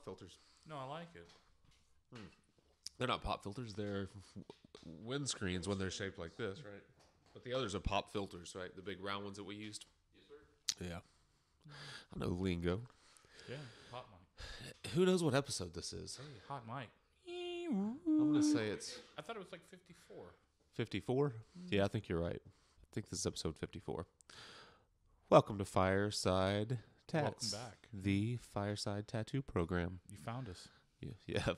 pop filters. No, I like it. They're not pop filters. They're windscreens when they're shaped like this, right? But the others are pop filters, right? The big round ones that we used. Yes, sir. Yeah. I know lingo. Yeah, hot mic. Who knows what episode this is? Hey, hot mic. I'm going to say it's I thought it was like 54. 54. Yeah, I think you're right. I think this is episode 54. Welcome to Fireside Tats. Welcome back. The Fireside Tattoo Program. You found us. Yeah.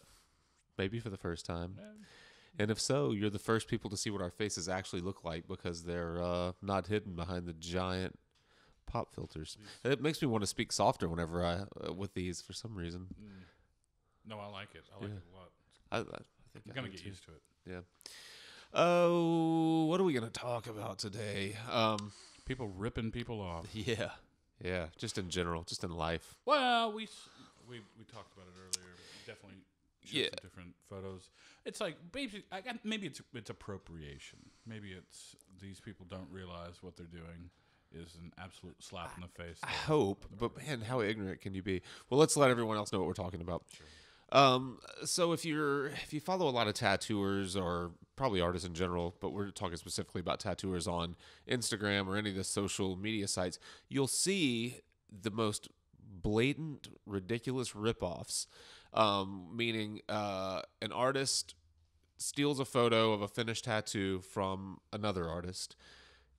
Maybe for the first time. Yeah. And if so, you're the first people to see what our faces actually look like because they're not hidden behind the giant pop filters. It makes me want to speak softer whenever I with these for some reason. No, I like it. I like it a lot. I think I'm going to get used to it. Yeah. Oh, what are we going to talk about today? People ripping people off. Yeah. Just in general, just in life. Well, we talked about it earlier. Definitely showed some different photos. It's like maybe it's appropriation. Maybe it's these people don't realize what they're doing is an absolute slap in the face. I hope, but man, how ignorant can you be? Well, let's let everyone else know what we're talking about. Sure. So if you follow a lot of tattooers or probably artists in general, but we're talking specifically about tattooers on Instagram or any of the social media sites, you'll see the most blatant, ridiculous ripoffs. Meaning an artist steals a photo of a finished tattoo from another artist,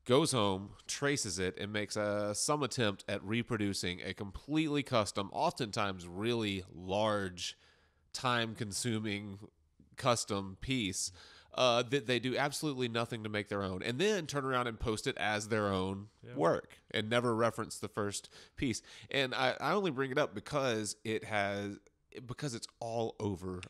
goes home, traces it, and makes some attempt at reproducing a completely custom, oftentimes really large, time-consuming custom piece that they do absolutely nothing to make their own, and then turn around and post it as their own work and never reference the first piece. And I only bring it up because it's all over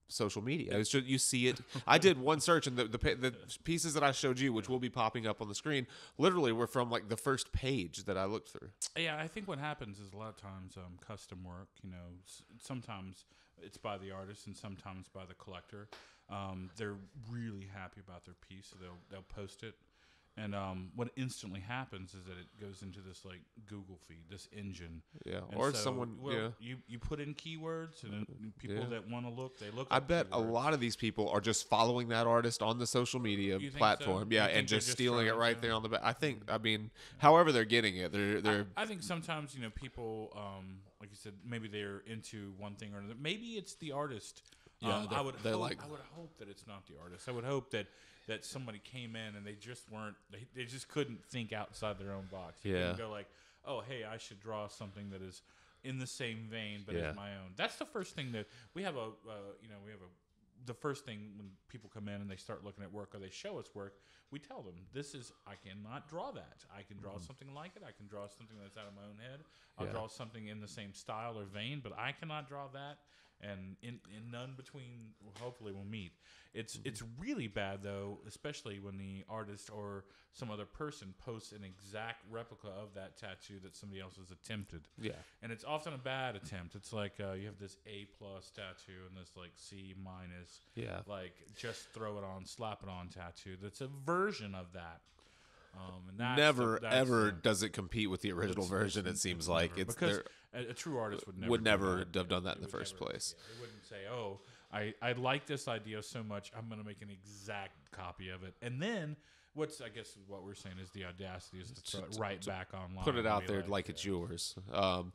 social media. It's just, you see it. I did one search, and the pieces that I showed you, which will be popping up on the screen, literally were from like the first page that I looked through. Yeah, I think what happens is a lot of times custom work, sometimes it's by the artist and sometimes by the collector. They're really happy about their piece, so they'll post it. And what instantly happens is that it goes into this like Google feed, this engine. Yeah, and or so, someone. You put in keywords, and people that want to look, they look. I up bet keywords. a lot of these people are just following that artist on the social media platform. So? Yeah, and just stealing it right there on the back. I mean, however they're getting it, they're. I think sometimes people, like you said, maybe they're into one thing or another. Maybe it's the artist. Yeah, I would hope that it's not the artist. I would hope that somebody came in and they just weren't. They just couldn't think outside their own box. They couldn't go like, oh, hey, I should draw something that is in the same vein but is my own. That's the first thing that we have the first thing when people come in and they start looking at work or they show us work, we tell them I cannot draw that. I can draw something like it. I can draw something that's out of my own head. I'll draw something in the same style or vein, but I cannot draw that. And in none between, hopefully, will meet. It's really bad, though, especially when the artist or some other person posts an exact replica of that tattoo that somebody else has attempted. Yeah. And it's often a bad attempt. It's like you have this A+ tattoo and this like C-. Yeah. Like just throw it on, slap it on tattoo. That's a version of that. And never ever does it compete with the original version. It seems like it's because a true artist would never have done that in the first place. They wouldn't say, "Oh, I like this idea so much, I'm going to make an exact copy of it." And then what we're saying is the audacity is to throw it right back online, put it out there like it's yours. I'm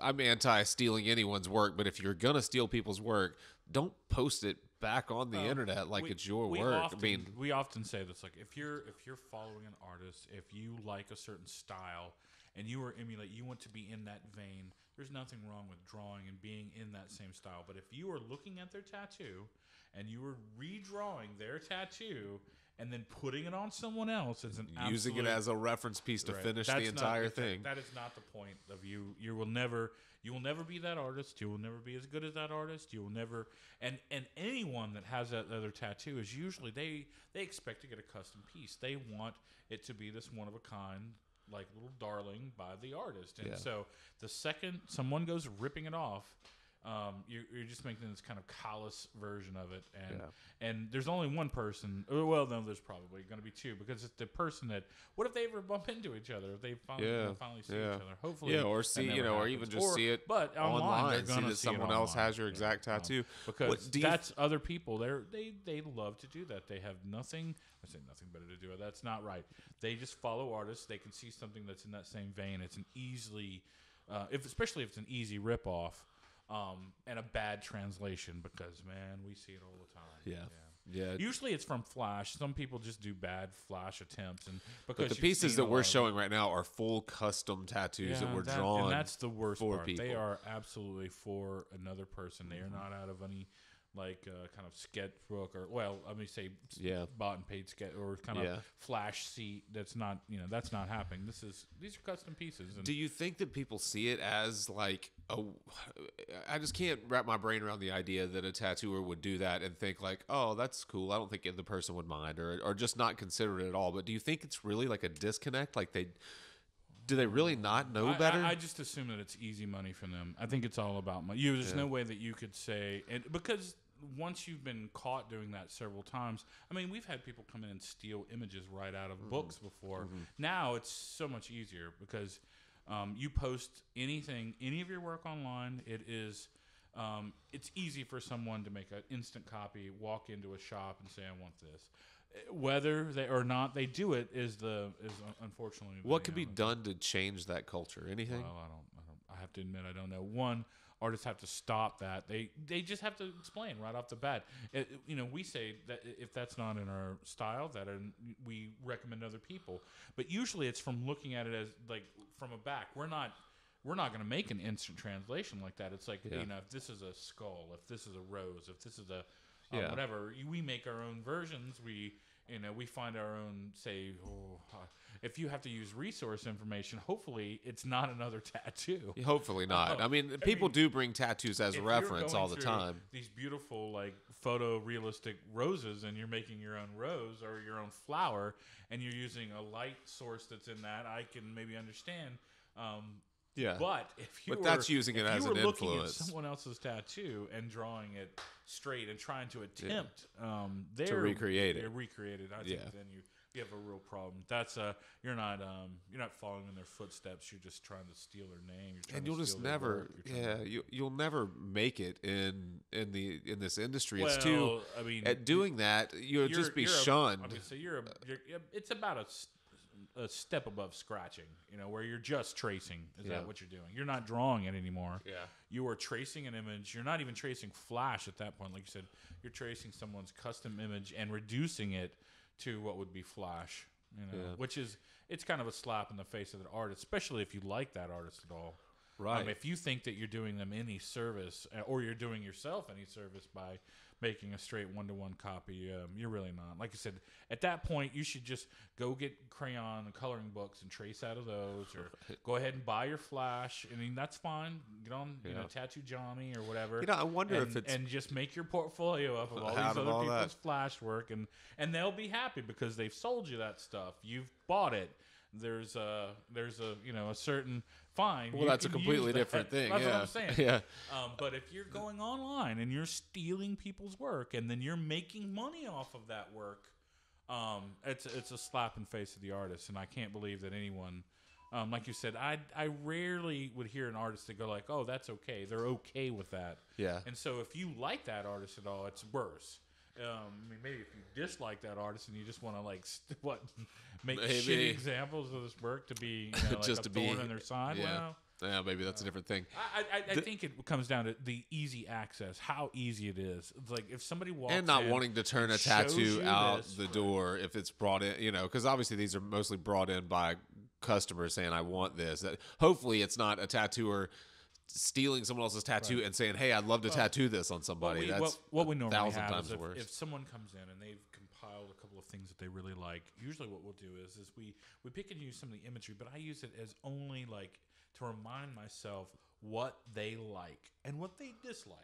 anti stealing anyone's work, but if you're gonna steal people's work, don't post it back on the internet like it's your work. We often say this, like if you're following an artist, if you like a certain style and you want to be in that vein, there's nothing wrong with drawing and being in that same style. But if you are looking at their tattoo and you are redrawing their tattoo and then putting it on someone else as using it as a reference piece to finish the entire thing. That is not the point of you. You will never be that artist. You will never be as good as that artist. You will never. And anyone that has that other tattoo is usually they expect to get a custom piece. They want it to be this one of a kind, like little darling by the artist. And so the second someone goes ripping it off, you're just making this kind of callous version of it, and there's only one person. Well, no, there's probably going to be two, because it's the person that. What if they ever bump into each other? If they finally see each other, hopefully, or see, or even just see it, but online, they're going see to that someone else has your exact tattoo, because that's other people. They love to do that. They have nothing. I say nothing better to do it. That's not right. They just follow artists. They can see something that's in that same vein. It's an easily, especially if it's an easy ripoff. And a bad translation, because man, we see it all the time. Yeah. Usually it's from Flash. Some people just do bad Flash attempts, and because the pieces that we're showing right now are full custom tattoos that were drawn. And that's the worst part. People. They are absolutely for another person. They are not out of any kind of sketchbook, or let me say bought and paid sketch, or kind of Flash seat. That's not happening. These are custom pieces. And do you think that people see it as like I just can't wrap my brain around the idea that a tattooer would do that and think like, oh, that's cool. I don't think the person would mind, or just not consider it at all. But do you think it's really like a disconnect? Like do they really not know better? I just assume that it's easy money for them. I think it's all about money. There's no way that you could say, and because once you've been caught doing that several times, I mean, we've had people come in and steal images right out of books before. Now it's so much easier because you post anything, any of your work online. It's easy for someone to make an instant copy, walk into a shop and say, I want this. Whether they or not they do it is unfortunately. What could be done to change that culture? Anything? Well, I have to admit, I don't know. One, artists have to stop that. They just have to explain right off the bat. We say that if that's not in our style, we recommend other people. But usually it's from looking at it as like from a back. We're not going to make an instant translation like that. It's like if this is a skull, if this is a rose, if this is a whatever, we make our own versions. We find our own. If you have to use resource information, hopefully it's not another tattoo. Hopefully not. I mean, people do bring tattoos as a reference all the time. These beautiful, like, photorealistic roses, and you're making your own rose or your own flower, and you're using a light source that's in that, I can maybe understand. But that's using it as an influence. Looking at someone else's tattoo and drawing it straight and trying to attempt to recreate it. I think then you have a real problem. That's you're not following in their footsteps. You're just trying to steal their name. And you'll just never, you'll never make it in this industry. It's too. I mean, at doing that, you'll just be shunned. It's about a step above scratching. Where you're just tracing. Is that what you're doing? You're not drawing it anymore. Yeah. You are tracing an image. You're not even tracing Flash at that point. Like you said, you're tracing someone's custom image and reducing it to what would be Flash, which it's kind of a slap in the face of the artist, especially if you like that artist at all. Right. If you think that you're doing them any service, or you're doing yourself any service by making a straight one-to-one copy, you're really not. Like I said, at that point, you should just go get crayon and coloring books and trace out of those, or go ahead and buy your Flash. I mean, that's fine. Get on, Tattoo Johnny or whatever. I wonder if it's... And just make your portfolio up of all these other people's Flash work, and they'll be happy because they've sold you that stuff. You've bought it. There's a certain fine. Well, that's a completely different thing. That's what I'm saying. Yeah. But if you're going online and you're stealing people's work and then you're making money off of that work, it's a slap in the face of the artist. And I can't believe that anyone, like you said, I rarely would hear an artist that go like, "Oh, that's okay." They're okay with that. Yeah. And so if you like that artist at all, it's worse. I mean, maybe if you dislike that artist and you just want to make shitty examples of this work to be just a thorn in their side. Yeah. Well, maybe that's a different thing. I think it comes down to the easy access, how easy it is. It's like if somebody walks and not wanting to turn a tattoo out the door if it's brought in, because obviously these are mostly brought in by customers saying, "I want this." Hopefully, it's not a tattooer stealing someone else's tattoo and saying, "Hey, I'd love to tattoo this on somebody." What we normally have times is worse. if someone comes in and they've compiled a couple of things that they really like, usually what we'll do is we pick and use some of the imagery, but I use it as only like to remind myself what they like and what they dislike.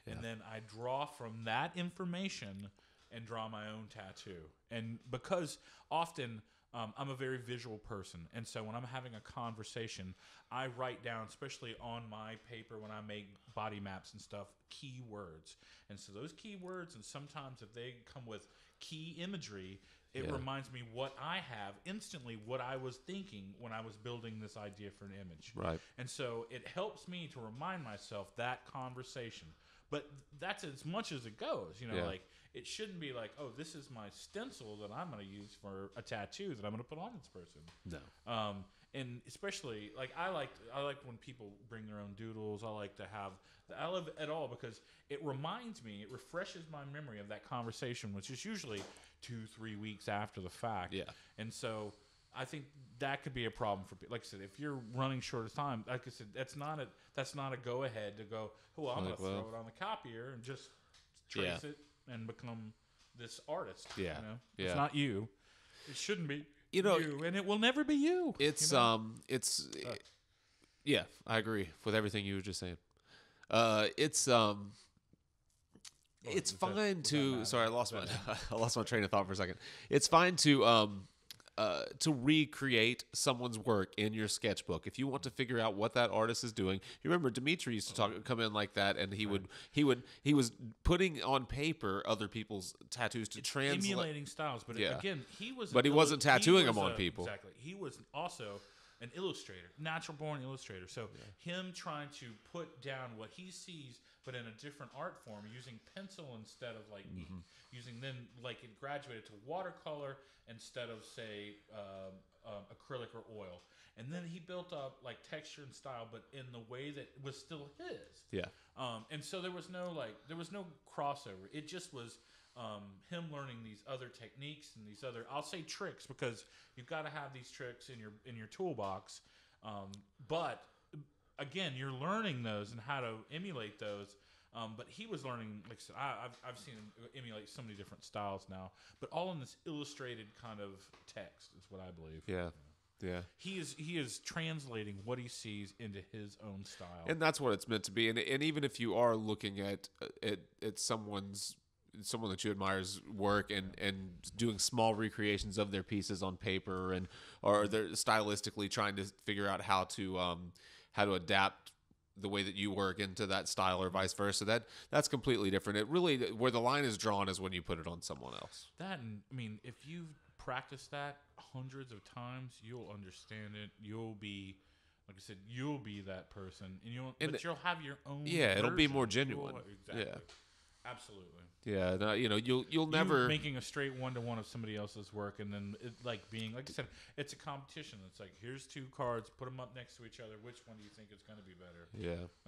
Yeah. And then I draw from that information and draw my own tattoo. And because often I'm a very visual person, and so when I'm having a conversation, I write down, especially on my paper when I make body maps and stuff, keywords. And so those keywords, and sometimes if they come with key imagery, it reminds me what I have instantly, what I was thinking when I was building this idea for an image. Right. And so it helps me to remind myself that conversation. But that's as much as it goes, like it shouldn't be like, oh, this is my stencil that I'm going to use for a tattoo that I'm going to put on this person. No. And especially like I like when people bring their own doodles. I love it all because it reminds me, it refreshes my memory of that conversation, which is usually 2-3 weeks after the fact. Yeah. And so I think that could be a problem for people. Like I said, if you're running short of time, like I said, that's not a go ahead to go, oh, I'm going to throw it on the copier and just trace it and become this artist. Yeah. It's not you. It shouldn't be you, and it will never be you. It's yeah, I agree with everything you were just saying. It's fine to. Sorry, I lost my train of thought for a second. It's fine to recreate someone's work in your sketchbook. If you want to figure out what that artist is doing, you remember Dimitri used to come in like that, and he was putting on paper other people's tattoos to translate, emulating styles. But again, he wasn't tattooing them on people. Exactly, he was also an illustrator, natural born illustrator. So him trying to put down what he sees, but in a different art form, using pencil instead of like using then like it graduated to watercolor instead of say acrylic or oil, and then he built up like texture and style, but in the way that was still his. Yeah. And so there was no crossover. It just was him learning these other techniques and these other, I'll say tricks, because you've got to have these tricks in your toolbox. But again, you're learning those and how to emulate those. But he was learning, like I said, I've seen him emulate so many different styles now, but all in this illustrated kind of text is what I believe. Yeah. Yeah. He is translating what he sees into his own style. And that's what it's meant to be. And even if you are looking at someone that you admire's work and doing small recreations of their pieces on paper, or they're stylistically trying to figure out how to adapt the way that you work into that style or vice versa, that's completely different. It really, where the line is drawn is when you put it on someone else. That, and I mean, if you've practiced that hundreds of times, you'll understand it. You'll be, like I said, you'll be that person, and you'll have your own. Yeah, it'll be more genuine. Exactly. Yeah. Absolutely. Yeah, no, you'll never making a straight one-to-one of somebody else's work, and then it, like I said, it's a competition. It's like, here's two cards, put them up next to each other. Which one do you think is going to be better?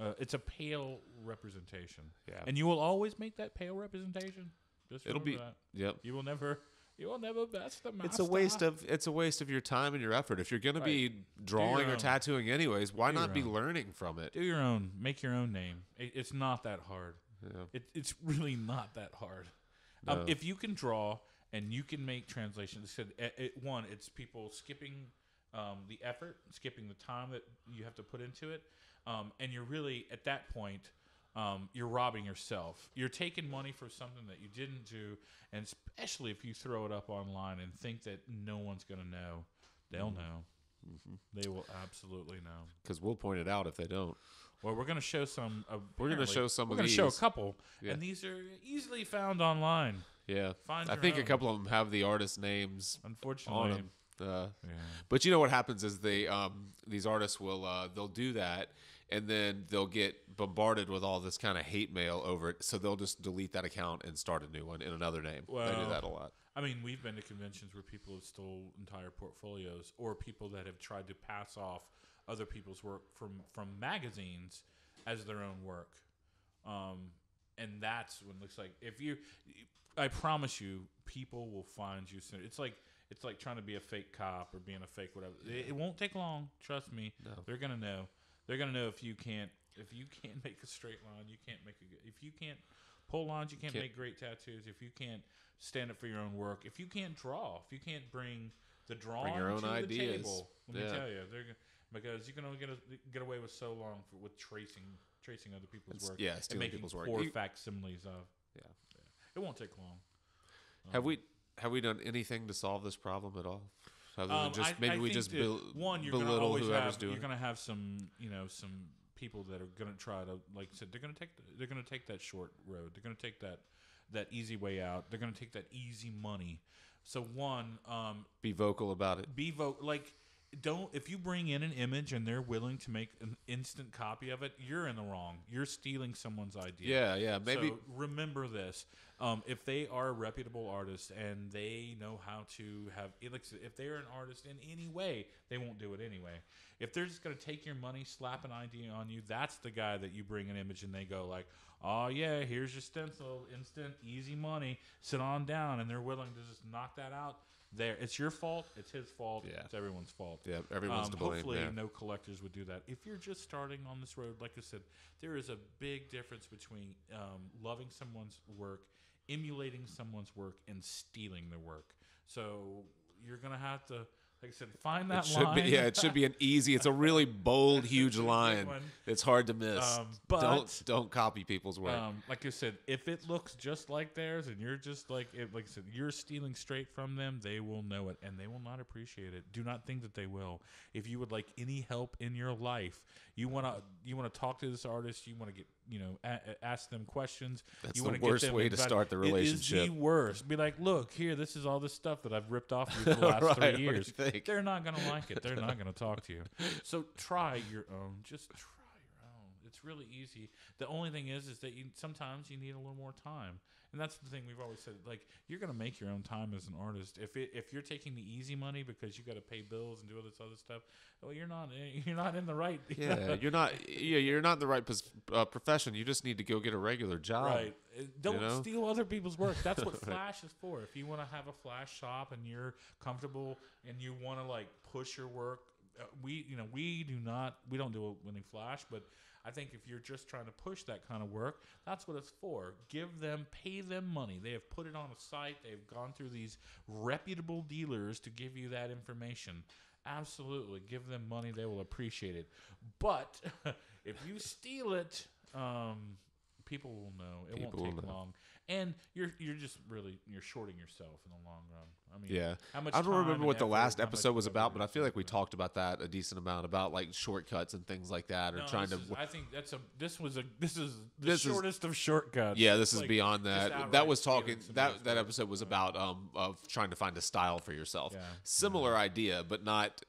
Yeah. It's a pale representation. Yeah. And you will always make that pale representation. Just it'll be that. Yep. You will never best the master. It's a waste of your time and your effort. If you're going to be drawing or tattooing anyways, why not be learning from it? Do your own. Make your own name. It's not that hard. Yeah. It's really not that hard. No. If you can draw and you can make translations, it's people skipping the effort, skipping the time that you have to put into it, and you're really at that point, you're robbing yourself. You're taking money for something that you didn't do, and especially if you throw it up online and think that no one's going to know, they'll know. Mm-hmm. They will absolutely know. Because we'll point it out if they don't. Well, we're going to show some. We're going to show some We're of going to these. show a couple, and these are easily found online. Yeah, Find I think a couple of them have the artist names. Unfortunately, on them. But you know what happens is these artists will they'll do that, and then they'll get bombarded with all this kind of hate mail over it. So they'll just delete that account and start a new one in another name. Well, they do that a lot. I mean, we've been to conventions where people have stole entire portfolios, or people that have tried to pass off other people's work from magazines as their own work, and that's when it looks like I promise you, people will find you soon. It's like trying to be a fake cop or being a fake whatever. It won't take long. Trust me. No. They're gonna know. They're gonna know if you can't make a straight line, you can't make if you can't pull lines, you can't make great tattoos. If you can't stand up for your own work, if you can't draw, if you can't bring the drawing your own to ideas. the table, let me tell you, because you can only get away with so long with tracing other people's work. Yeah, and making people's work. Poor facsimiles of. Yeah. It won't take long. Have we done anything to solve this problem at all? other than just maybe we just one, you're gonna belittle always whoever's have, doing you're it. gonna have some, some people that are gonna try to, like I said, they're gonna take that short road. They're gonna take that easy way out. They're gonna take that easy money. So one, Be vocal about it. like, don't, if you bring in an image and they're willing to make an instant copy of it, you're in the wrong. You're stealing someone's idea. Yeah, maybe. So remember this: if they are a reputable artist and they know how to have, if they're an artist in any way, they won't do it anyway. If they're just going to take your money, slap an idea on you, that's the guy that you bring an image and they go like, "Oh yeah, here's your stencil, instant, easy money. Sit on down," and they're willing to just knock that out. There, it's your fault. It's his fault. Yeah. It's everyone's fault. Yeah, everyone's to blame. Hopefully, yeah. no collectors would do that. If you're just starting on this road, like I said, there is a big difference between loving someone's work, emulating someone's work, and stealing their work. So you're gonna have to, like I said, find that line. It should be an easy. It's a really bold, huge line. It's hard to miss. But don't copy people's work. Like I said, if it looks just like theirs, and you're just like I said, you're stealing straight from them, they will know it, and they will not appreciate it. Do not think that they will. If you would like any help in your life, you wanna talk to this artist, you want to get ask them questions. That's you the get worst them way to start the relationship. It is the worst. Be like, look here, this is all the stuff that I've ripped off you for the last Right, 3 years. They're not gonna like it. They're not gonna talk to you. So try your own. Just try your own. It's really easy. The only thing is that sometimes you need a little more time. And that's the thing we've always said. Like, you're gonna make your own time as an artist. If you're taking the easy money because you got to pay bills and do all this other stuff, well, you're not in the right. Yeah, you're not in the right profession. You just need to go get a regular job. Right. Don't steal other people's work. That's what Flash is for. If you want to have a Flash shop and you're comfortable and you want to like push your work, we don't do any Flash, but I think if you're just trying to push that kind of work, that's what it's for. Pay them money. They have put it on a site. They've gone through these reputable dealers to give you that information. Absolutely. Give them money. They will appreciate it. But if you steal it, people will know. It won't take long. And you're just really shorting yourself in the long run. I mean, yeah. How much I don't remember what the last episode was about, but I feel like we talked. talked about that a decent amount, about like shortcuts and things like that, or trying to. I think this is the shortest of shortcuts. Yeah, this is like, beyond that. That was talking. That episode was about of trying to find a style for yourself. Yeah. Similar idea, but not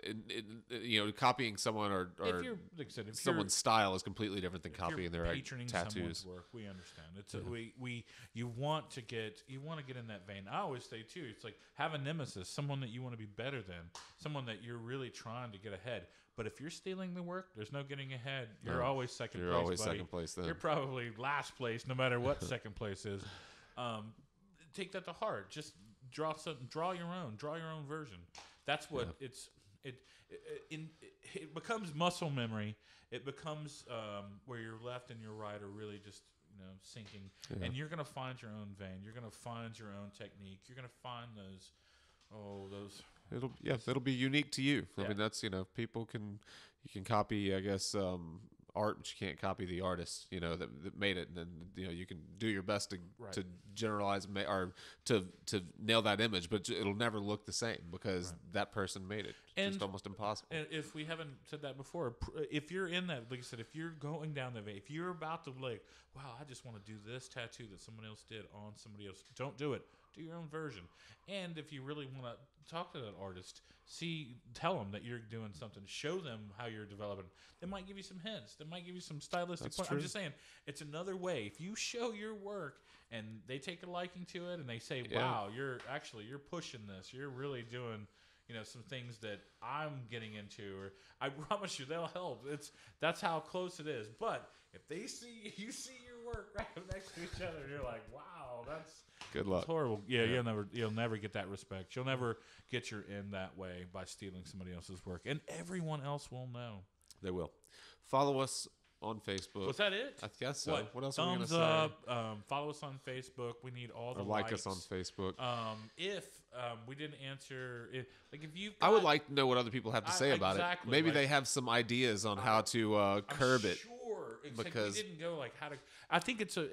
copying someone or if you're, like I said, if someone's style is completely different than copying their patroning tattoos. Someone's work. We understand. It's you want to get in that vein. I always say too, it's like have a nemesis, someone that you want to be better than, someone that you're really trying to get ahead. But if you're stealing the work, there's no getting ahead. You're always second place. You're always buddy. second place then. You're probably last place, no matter what second place is. Take that to heart. Just draw your own version. That's what it becomes muscle memory. It becomes where your left and your right are really just sinking, and you're gonna find your own vein. You're gonna find your own technique. You're gonna find those. It'll be unique to you. Yeah. I mean, that's you can copy, I guess, art, but you can't copy the artist, that made it. And then you can do your best to generalize or to nail that image, but it'll never look the same because that person made it. It's just almost impossible. And if we haven't said that before, if you're in that, like I said, if you're going down that vein, if you're about to like, wow, I just want to do this tattoo that someone else did on somebody else, don't do it. Do your own version. And if you really want to talk to that artist, tell them that you're doing something. Show them how you're developing. They might give you some hints. They might give you some stylistic points. I'm just saying, it's another way. If you show your work and they take a liking to it and they say, wow, you're pushing this. You're really doing some things that I'm getting into, or I promise you they'll help. That's how close it is. But if they see your work right next to each other, you're like, wow, that's good luck. It's horrible. Yeah, you'll never get that respect. You'll never get your end that way by stealing somebody else's work, and everyone else will know. They will. Follow us on Facebook. Was that it? I guess so. What else are we going to say? Thumbs up. Follow us on Facebook. We need all the like likes. us on Facebook. If we didn't answer, if you, I would like to know what other people have to say about it. Maybe they have some ideas on how to curb it. Sure, because we didn't go like how to. I think it's a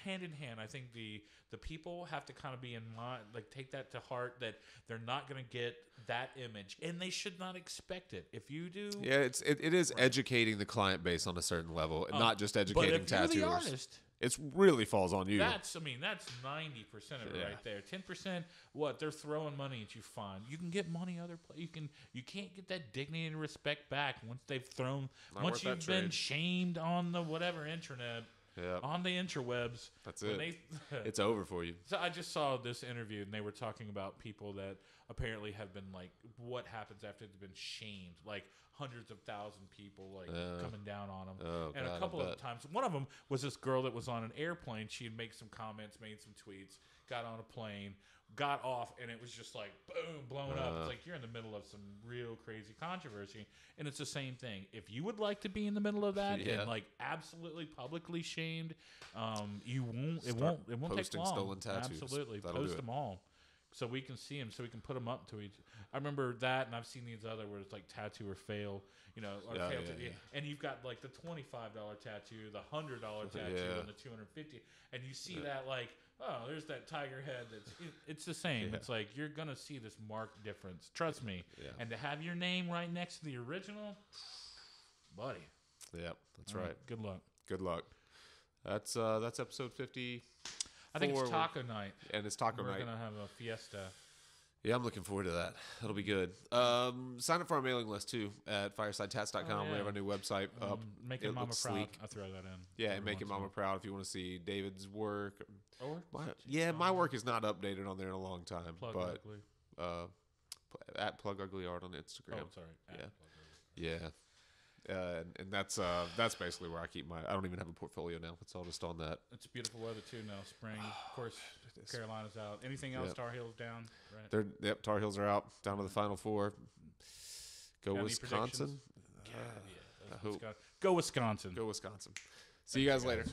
hand in hand. I think the people have to kind of be in mind, like take that to heart that they're not going to get that image, and they should not expect it. If you do, yeah, it is educating the client base on a certain level, and not just educating but if tattooers. you're the artist, it really falls on you. that's 90% of it right there. 10%, what they're throwing money at you. Fine, you can get money other places. You can't get that dignity and respect back once they've thrown. Once you've been shamed on the whatever internet. Yeah. On the interwebs. That's it. It's over for you. So I just saw this interview, and they were talking about people that apparently have been like, what happens after they've been shamed? Like hundreds of thousand people like coming down on them. Oh, and God, a couple of times, one of them was this girl that was on an airplane. She'd make some comments, made some tweets, got on a plane, got off, and it was just like boom, blown up. It's like you're in the middle of some real crazy controversy, and it's the same thing. If you would like to be in the middle of that and like absolutely publicly shamed, you won't. It won't take long. Stolen tattoos. Absolutely, post them all, so we can see them, so we can put them up to each. I remember that, and I've seen these other where it's like tattoo or fail, or fail to, and you've got like the $25 tattoo, the $100 tattoo, and the $250, and you see that like. Oh, there's that tiger head. It's the same. Yeah. It's like you're gonna see this marked difference. Trust me. Yeah. And to have your name right next to the original, buddy. Yep, that's right. Good luck. Good luck. That's episode 50. I think it's taco night. And it's taco night. We're gonna have a fiesta. Yeah, I'm looking forward to that. That'll be good. Sign up for our mailing list, too, at firesidetats.com. We have our new website up. Making Mama proud. I'll throw that in. Yeah, and Making Mama proud if you want to see David's work. Or? My work is not updated on there in a long time. Plug but Ugly. At Plug Ugly Art on Instagram. Oh, sorry. Yeah. And that's basically where I keep I don't even have a portfolio now. It's all just on that. It's beautiful weather too now. Spring, of course. Carolina's out. Anything else? Tar Heels down. Right. Tar Heels are out. Down to the Final Four. Go Wisconsin. Go Wisconsin. See you guys later.